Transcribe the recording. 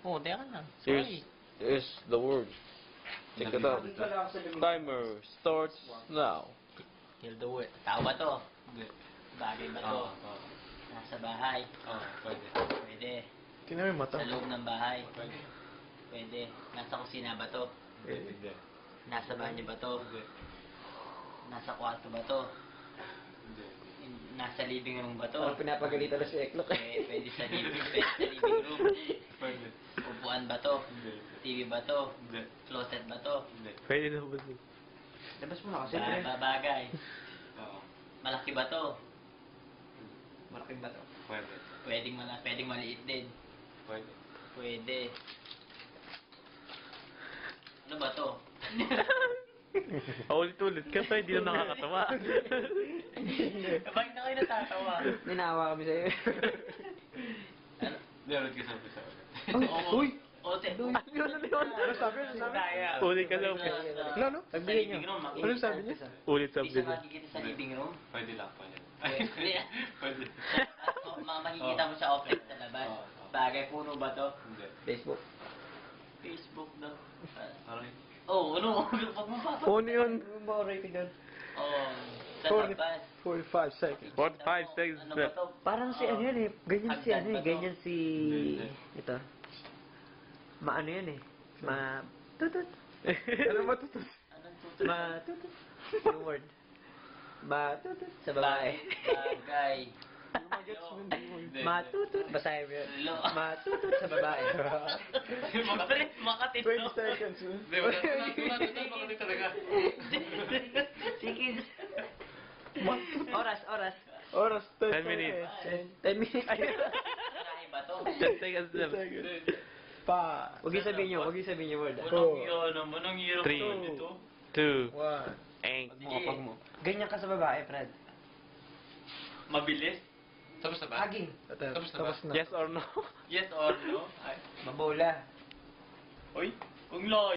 Oh, teka lang. Here's, Sorry. here's the word. Check it out. Timer starts now. Kill the word. Tao ba to? Hindi. Bagay ba to? Nasa bahay. Pwede. Pwede. Tingnan mo yung mata. Sa loob ng bahay. Pwede. Pwede. Nasa kusina ba to? Hindi. Nasa banyo ba to? Hindi. Nasa kwarto ba to? Hindi. Nasa living room ba to? Parang pinapagalitan na si Eklok. Pwede sa living room. Pwede. Upuan ba to? Hindi. TV ba to? Hindi. Closet ba to? Hindi. Pwede na ba? Labas mo na kasi. pre. Bagay. Oo. Malaki ba to? Malaking ba to? Pwede. Pwedeng maliit din. Pwede. Pwede. Ano ba to? Ulit-ulit ka pa, hindi na nakakatawa. Bakit na kayo natatawa? Minawa kami sa'yo. Ano? Meron ka sabi sa Uy! Ote. Ano yun? Ano sabi? Ulit ka daw. Ano? Sa living room. Anong sabi niya? Ulit Hindi sabi siya niya. makikita sa living room. Pwede lang. Pwede. Pwede. Pwede. Makikita mo sa office sa labas. Bagay, puno ba to? Hindi. Facebook. Facebook daw. Aray. Oh, ano? Pag mo pa. Ano yun? Mauray ka dyan. Oh, sa 40 labas. 45 seconds. 45 seconds Ano ba to? Parang si ano yan eh. Ganyan si ano eh. Ganyan si... Hindi. Ito. Maano yan eh. Tutut. Ano matutut? Anong tutulog? Matutut. Yung word. Matutut. Sa babae. Bagay. Hindi. Matutut. Basahin mo yun. Lo. Matutut sa babae. Makatid 20 no? seconds. Hindi. Wala talaga. Sige. Oras. Oras. 10 minutes. 10 minutes. Bahay ba to? 10 seconds lang. Pa. Huwag yung sabihin nyo word. Manang hirap Three. to. 2, 1. 8. Sige. Ganyan ka sa babae, Fred. Mabilis? Tapos na ba? Aging. Tapos na ba? Tapos na. Yes or no? Yes or no? Ay. Mabola. Uy, kung lo.